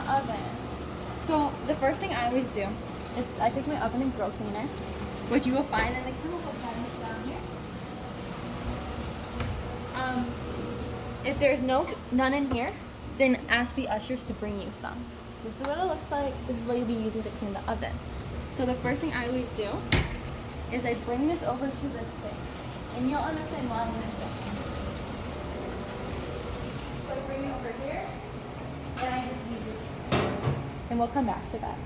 oven. So the first thing I always do is I take my oven and grill cleaner, which you will find in the chemical cabinet down here. If there's none in here, then ask the ushers to bring you some. This is what it looks like. This is what you'll be using to clean the oven. So the first thing I always do is I bring this over to the sink. And you'll understand why I'm going to say. So I bring it over here, and I just leave this. And we'll come back to that.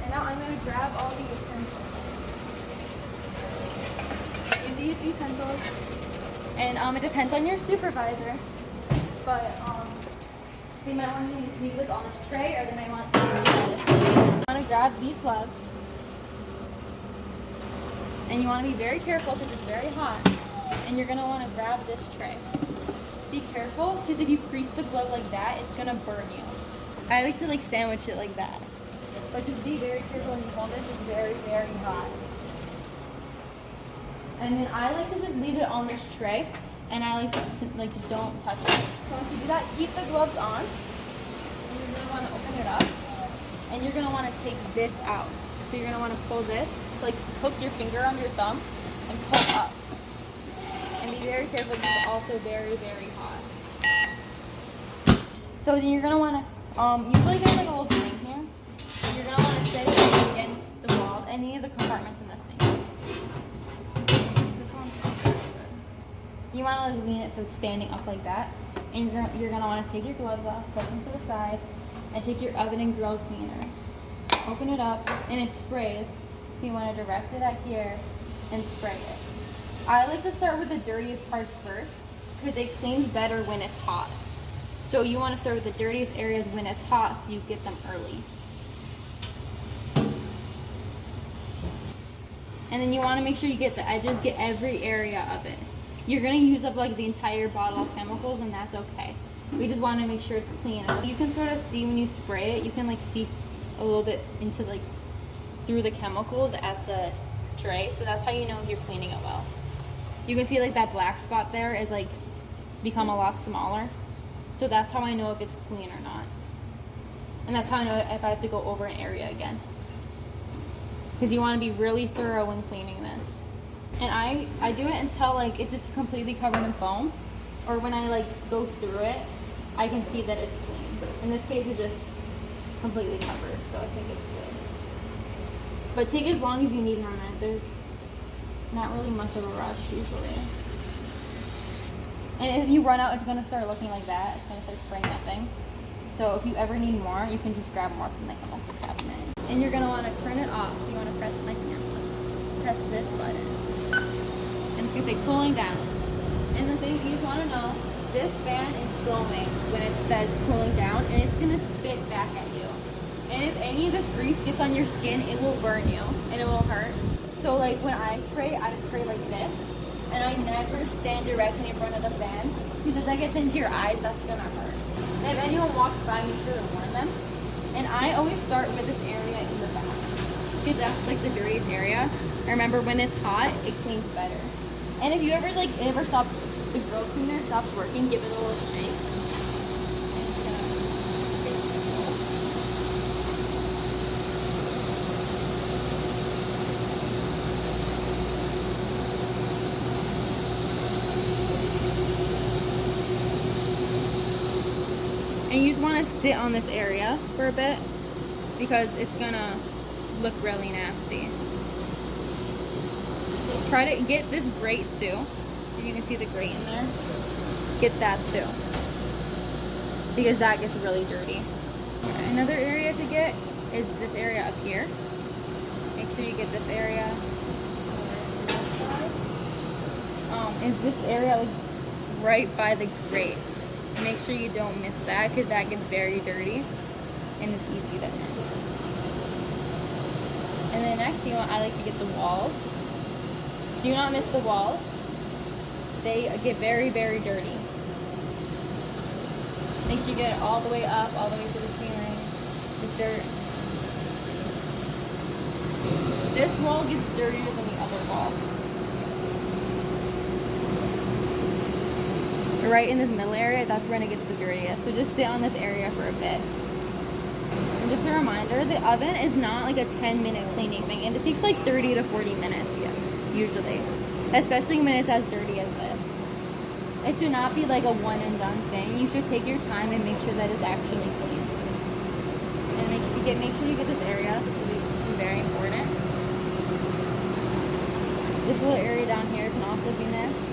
And now I'm going to grab all the utensils. Easy utensils. And it depends on your supervisor, but they might want to leave this on this tray, or they might want to leave this. You want to grab these gloves, and you want to be very careful because it's very hot, and you're going to want to grab this tray. Be careful, because if you crease the glove like that, it's going to burn you. I like to sandwich it like that, but just be very careful when you hold this. It's very, very hot. And then I like to just leave it on this tray, and I like to just don't touch it. So once you do that, keep the gloves on, and you're going to want to open it up, and you're going to want to take this out. So you're going to want to pull this, hook your finger under your thumb, and pull up. And be very careful because it's also very, very hot. So then you're going to want to, usually there's a little thing here, and you're going to want to set it against the wall, any of the compartments in this thing. You want to lean it so it's standing up like that, and you're gonna want to take your gloves off, put them to the side, and take your oven and grill cleaner. Open it up, and it sprays. So you want to direct it at here and spray it. I like to start with the dirtiest parts first because it cleans better when it's hot. So you want to start with the dirtiest areas when it's hot, so you get them early. And then you want to make sure you get the edges, get every area of it. You're going to use up the entire bottle of chemicals, and that's okay. We just want to make sure it's clean. You can sort of see when you spray it, you can see a little bit into through the chemicals at the tray. So that's how you know if you're cleaning it well. You can see that black spot there is become a lot smaller. So that's how I know if it's clean or not. And that's how I know if I have to go over an area again. Because you want to be really thorough when cleaning this. And I do it until it's just completely covered in foam, or when I go through it, I can see that it's clean. In this case, it's just completely covered, so I think it's good. But take as long as you need on it. There's not really much of a rush usually. And if you run out, it's going to start looking like that. It's going to start spraying that thing. So if you ever need more, you can just grab more from the chemical cabinet. And you're going to want to turn it off. You want to press press this button. And it's going to say cooling down. And the thing you just want to know, this fan is blowing when it says cooling down, and it's going to spit back at you. And if any of this grease gets on your skin, it will burn you, and it will hurt. So when I spray like this, and I never stand directly in front of the fan, because if that gets into your eyes, that's going to hurt. And if anyone walks by, make sure to warn them. And I always start with this area in the back, because that's the dirtiest area. Remember, when it's hot, it cleans better. And if you ever stop, the grill cleaner stops working, give it a little shake. And it's gonna And you just want to sit on this area for a bit, because it's gonna look really nasty. Try to get this grate too. You can see the grate in there. Get that too, because that gets really dirty. Okay. Another area to get is this area up here. Make sure you get this area. Is this area right by the grates? Make sure you don't miss that, because that gets very dirty and it's easy to miss. And then next, I like to get the walls. Do not miss the walls. They get very, very dirty. Make sure you get it all the way up, all the way to the ceiling. It's dirt. This wall gets dirtier than the other wall. right in this middle area, that's when it gets the dirtiest. So just sit on this area for a bit. And just a reminder, the oven is not like a 10-minute cleaning thing, and it takes like 30 to 40 minutes, yeah, usually. Especially when it's as dirty as this. It should not be like a one and done thing. You should take your time and make sure that it's actually clean. And make sure you get this area. This will be very important. This little area down here can also be missed.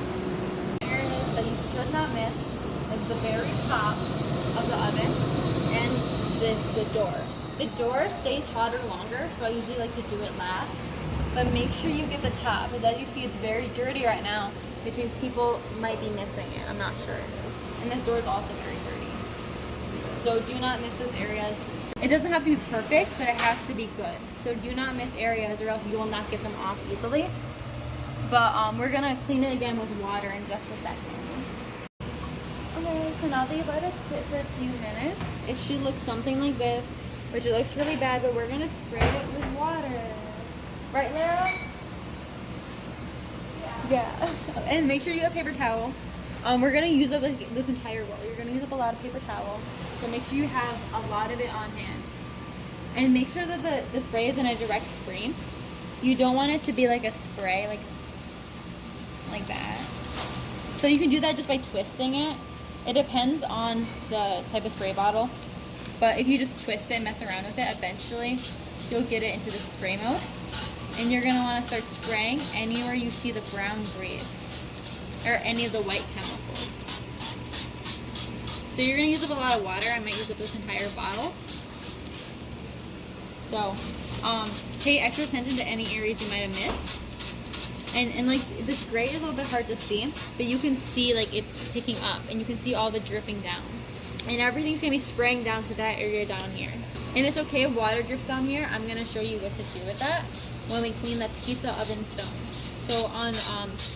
Areas that you should not miss is the very top of the oven and the door. The door stays hotter longer, so I usually like to do it last. But make sure you get the top, because as you see, it's very dirty right now, which means people might be missing it. I'm not sure. And this door is also very dirty. So do not miss those areas. It doesn't have to be perfect, but it has to be good. So do not miss areas or else you will not get them off easily. But we're gonna clean it again with water in just a second. Okay, so now that you let it sit for a few minutes, it should look something like this, which it looks really bad, but we're gonna spray it with water. Right, Lara? Yeah. And make sure you have paper towel. We're gonna use up this entire roll. You're gonna use up a lot of paper towel, so make sure you have a lot of it on hand. And make sure that the spray is in a direct stream. You don't want it to be like a spray, like that. So you can do that just by twisting it. It depends on the type of spray bottle, but if you just twist it and mess around with it, eventually you'll get it into the spray mode. And you're gonna wanna start spraying anywhere you see the brown grease or any of the white chemicals. So you're gonna use up a lot of water. I might use up this entire bottle. So pay extra attention to any areas you might have missed. And like this gray is a little bit hard to see, but you can see like it's picking up and you can see all the dripping down. And everything's gonna be spraying down to that area down here. And it's okay if water drips down here. I'm gonna show you what to do with that when we clean the pizza oven stone. So on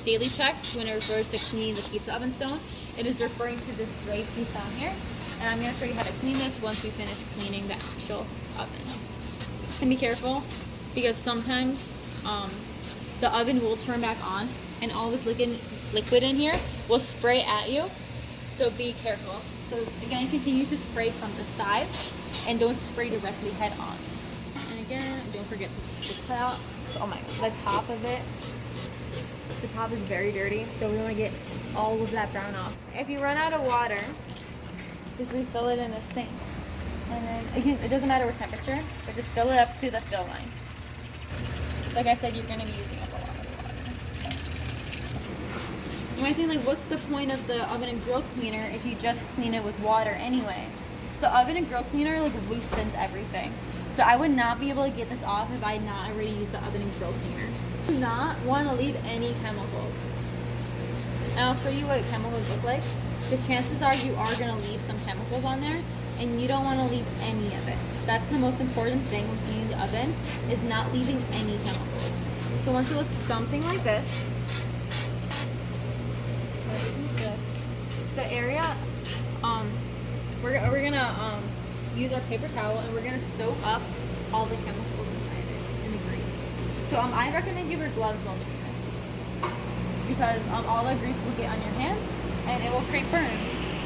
daily checks, when it refers to cleaning the pizza oven stone, it is referring to this gray piece down here. And I'm gonna show you how to clean this once we finish cleaning the actual oven. And be careful, because sometimes the oven will turn back on and all this liquid in here will spray at you. So be careful. So again, continue to spray from the sides and don't spray directly head on. And again, don't forget the top. Oh my, the top of it. The top is very dirty, so we want to get all of that brown off. If you run out of water, just refill it in the sink. And then it doesn't matter what temperature, but just fill it up to the fill line. Like I said, you're going to be using up a lot of water. You might think, like, what's the point of the oven and grill cleaner if you just clean it with water anyway? The oven and grill cleaner like loosens everything. So I would not be able to get this off if I had not already used the oven and grill cleaner. You do not want to leave any chemicals. And I'll show you what chemicals look like, because chances are you are going to leave some chemicals on there, and you don't want to leave any of it. That's the most important thing when cleaning the oven, is not leaving any chemicals. So once it looks something like this, the area, we're gonna use our paper towel and we're gonna soak up all the chemicals inside it in the grease. So I recommend you wear gloves while doing this, because all the grease will get on your hands and it will create burns.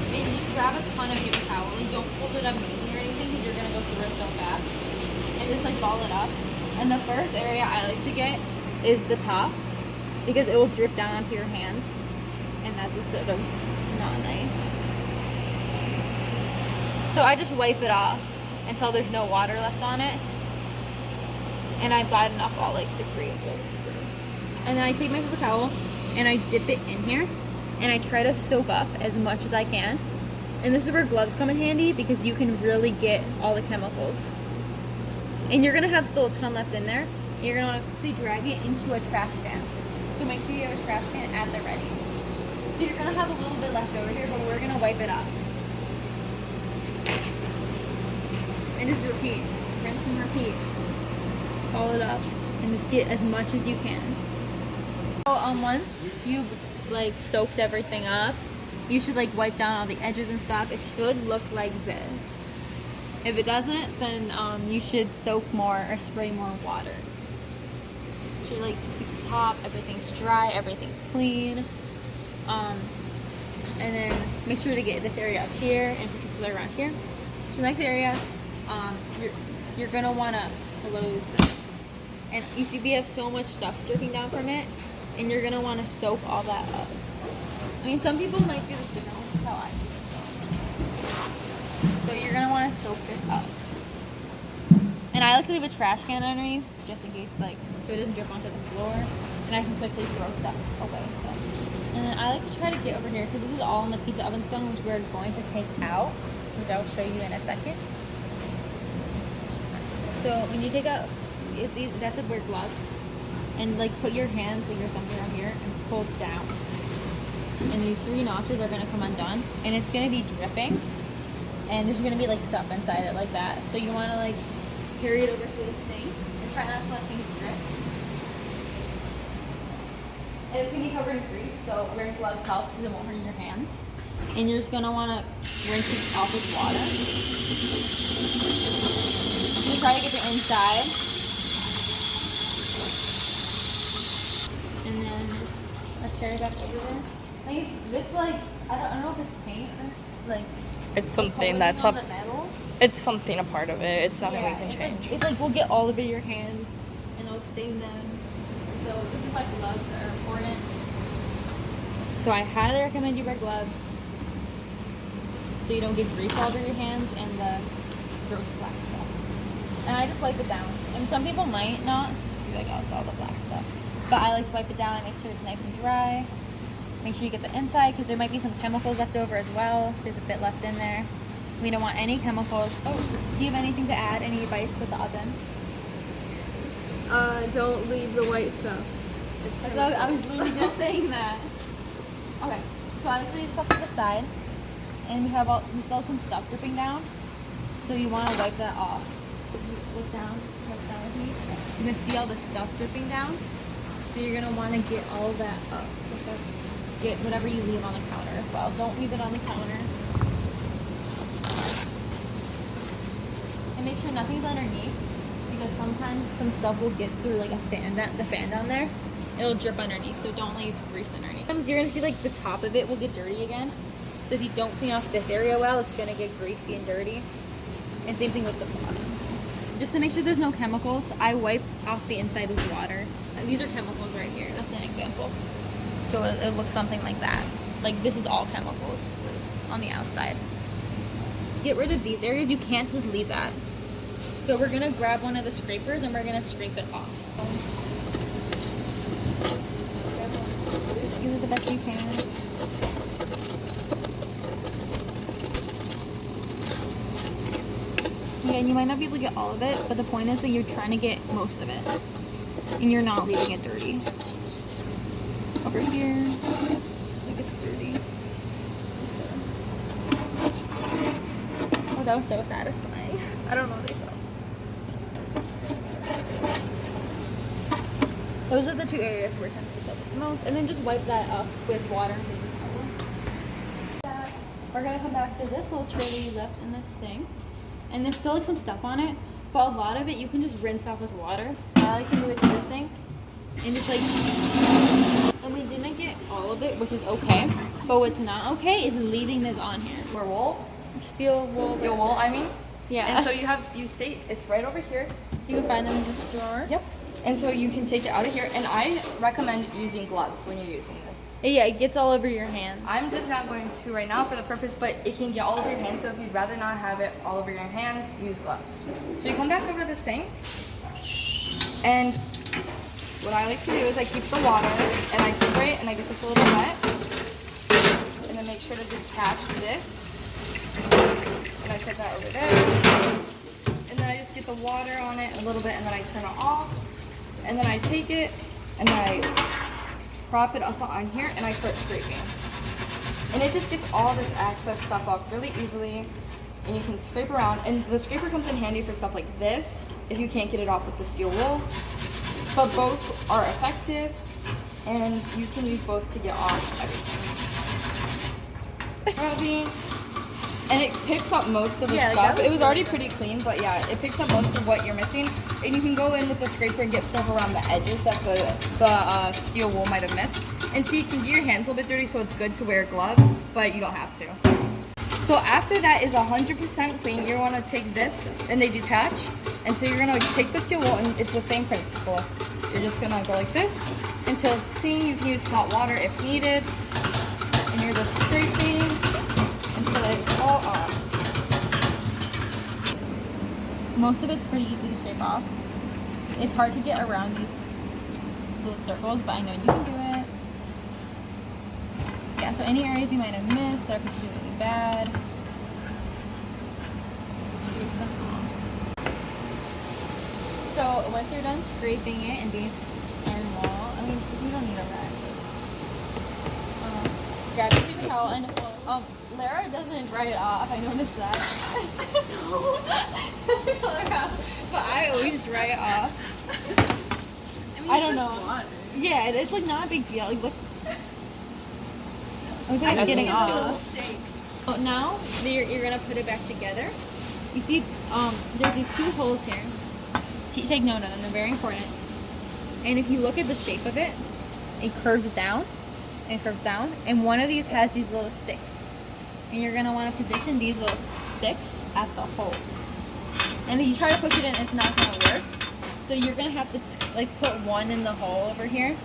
And you should grab a ton of paper towel and don't fold it up neatly or anything, because you're gonna go through it so fast. And just like ball it up. And the first area I like to get is the top, because it will drip down onto your hands, and that's just sort of not nice. So I just wipe it off until there's no water left on it, and I've gotten off all like the grease, so it's gross. And then I take my paper towel and I dip it in here and I try to soak up as much as I can. And this is where gloves come in handy, because you can really get all the chemicals. And you're gonna have still a ton left in there. And you're gonna quickly drag it into a trash can. So make sure you have a trash can at the ready. So you're gonna have a little bit left over here, but we're gonna wipe it off. And just repeat, rinse and repeat. Follow it up and just get as much as you can. So once you've like soaked everything up, you should like wipe down all the edges and stuff. It should look like this. If it doesn't, then you should soak more or spray more water. You should like keep the top, everything's dry, everything's clean. And then make sure to get this area up here and particularly around here. So next area, you're gonna wanna close this. And you see we have so much stuff dripping down from it, and you're gonna wanna soak all that up. I mean, some people might do this differently. This is how I do it. So you're gonna wanna soak this up. And I like to leave a trash can underneath, just in case, like, so it doesn't drip onto the floor, and I can quickly throw stuff away. So. And then I like to try to get over here, because this is all in the pizza oven stone, which we're going to take out, which I'll show you in a second. So when you take out, it's easy, that's to wear gloves, and like put your hands and your thumbs around here and pull down. And these 3 notches are gonna come undone, and it's gonna be dripping, and there's gonna be like stuff inside it like that. So you wanna like carry it over to this thing and try not to let things drip. And it's gonna be covered in grease, so wearing gloves helps because it won't hurt your hands. And you're just gonna wanna rinse it off with water. Just try to get the inside. And then let's carry it back over there. I think this like, I don't know if it's paint or like. It's something that's up. It's something a part of it. It's nothing we can change. It's like we'll get all over your hands and it'll sting them. So this is why gloves are important. So I highly recommend you wear gloves so you don't get grease all over your hands and the gross black stuff. And I just wipe it down. And some people might not. See, like, oh, it's all the black stuff. But I like to wipe it down and make sure it's nice and dry. Make sure you get the inside because there might be some chemicals left over as well. There's a bit left in there. We don't want any chemicals. Oh, do you have anything to add? Any advice with the oven? Don't leave the white stuff. I was literally just saying that. Okay, so I just leave stuff to the side, and we still have some stuff dripping down. So you want to wipe that off. If you look down with me, you can see all the stuff dripping down. So you're gonna want to get all of that up. Get whatever you leave on the counter as well. Don't leave it on the counter. And make sure nothing's underneath, because sometimes some stuff will get through like the fan down there. It'll drip underneath, so don't leave grease underneath. Sometimes you're gonna see like the top of it will get dirty again. So if you don't clean off this area well, it's gonna get greasy and dirty. And same thing with the bottom. Just to make sure there's no chemicals, I wipe off the inside with water. These are chemicals right here. That's an example. So it looks something like that. Like this is all chemicals on the outside. Get rid of these areas. You can't just leave that. So we're gonna grab one of the scrapers and we're gonna scrape it off. Use it the best you can. Again, you might not be able to get all of it, but the point is that you're trying to get most of it. And you're not leaving it dirty. Over here, like it's dirty. Oh, that was so satisfying. I don't know what they felt. Those are the 2 areas where it tends to build up the most. And then just wipe that up with water and paper towel. We're gonna come back to this little tray that you left in the sink. And there's still like some stuff on it, but a lot of it you can just rinse off with water. So I like to do it to this sink. And just like, and we didn't get all of it, which is okay. But what's not okay is leaving this on here. For wool? Steel wool. Steel wool, I mean? Yeah. And so you see, it's right over here. You can find them in this drawer. Yep. And so you can take it out of here, and I recommend using gloves when you're using this. Yeah, it gets all over your hands. I'm just not going to right now for the purpose, but it can get all over your hands, so if you'd rather not have it all over your hands, use gloves. So you come back over to the sink, and what I like to do is I keep the water, and I spray it, and I get this a little wet, and then make sure to detach this, and I set that over there, and then I just get the water on it a little bit, and then I turn it off, and then I take it, and then I prop it up on here, and I start scraping. And it just gets all this excess stuff off really easily, and you can scrape around. And the scraper comes in handy for stuff like this, if you can't get it off with the steel wool. But both are effective, and you can use both to get off everything. Rubbing. And it picks up most of the stuff. It was already pretty clean, but yeah, it picks up most of what you're missing. And you can go in with the scraper and get stuff around the edges that the steel wool might have missed. And so you can get your hands a little bit dirty, so it's good to wear gloves, but you don't have to. So after that is 100% clean, you want to take this, and they detach. And so you're going to take this to your wall, and it's the same principle. You're just going to go like this until it's clean. You can use hot water if needed. And you're just scraping until it's all off. Most of it's pretty easy to scrape off. It's hard to get around these little circles, but I know you can do it. Yeah, so any areas you might have missed that are particularly bad, scrape them off. So once you're done scraping it and doing iron wall, I mean, you don't need a rag. Grab your paper towel and Lara doesn't dry it off. I noticed that. But I always dry it off. I mean, I don't know. Water. Yeah, it's like not a big deal. Like, look like it's getting off. So now you're gonna put it back together. You see, there's these two holes here. Take note of them; they're very important. And if you look at the shape of it, it curves down, and it curves down. And one of these has these little sticks, and you're gonna want to position these little sticks at the holes. And if you try to push it in, it's not gonna work. So you're gonna have to like put one in the hole over here,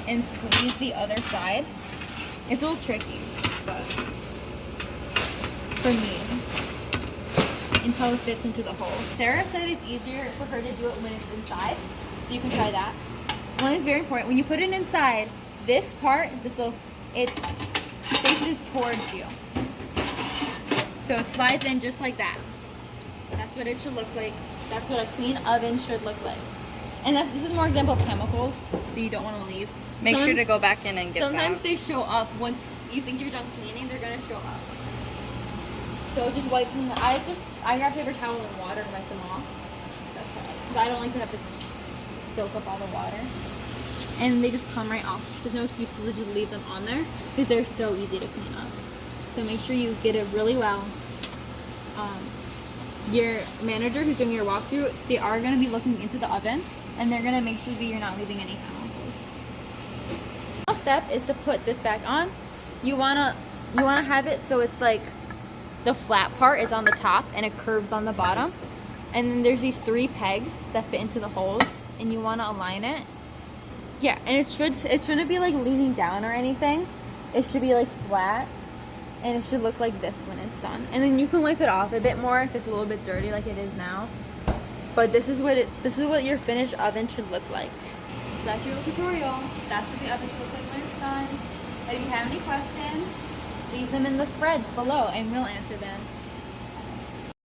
and squeeze the other side. It's a little tricky, but for me, until it fits into the hole. Sarah said it's easier for her to do it when it's inside, so you can try that. One is very important. When you put it inside, this part, this little, it faces towards you. So it slides in just like that. That's what it should look like. That's what a clean oven should look like. And this is more example of chemicals that you don't want to leave. Make sure to go back in and get Sometimes that. they show up once you think you're done cleaning. They're gonna show up. So just wipe them. I grab paper towel and water and wipe them off. That's why, because I don't like to have to soak up all the water. And they just come right off. There's no excuse to just leave them on there because they're so easy to clean up. So make sure you get it really well. Your manager who's doing your walkthrough, they are going to be looking into the oven, and they're going to make sure that you're not leaving any chemicals. The next step is to put this back on. You wanna have it so it's like the flat part is on the top and it curves on the bottom, and then there's these 3 pegs that fit into the holes, and you want to align it. Yeah, and it shouldn't be like leaning down or anything. It should be like flat. And it should look like this when it's done. And then you can wipe it off a bit more if it's a little bit dirty like it is now. But this is what your finished oven should look like. So that's your little tutorial. That's what the oven should look like when it's done. If you have any questions, leave them in the threads below and we'll answer them.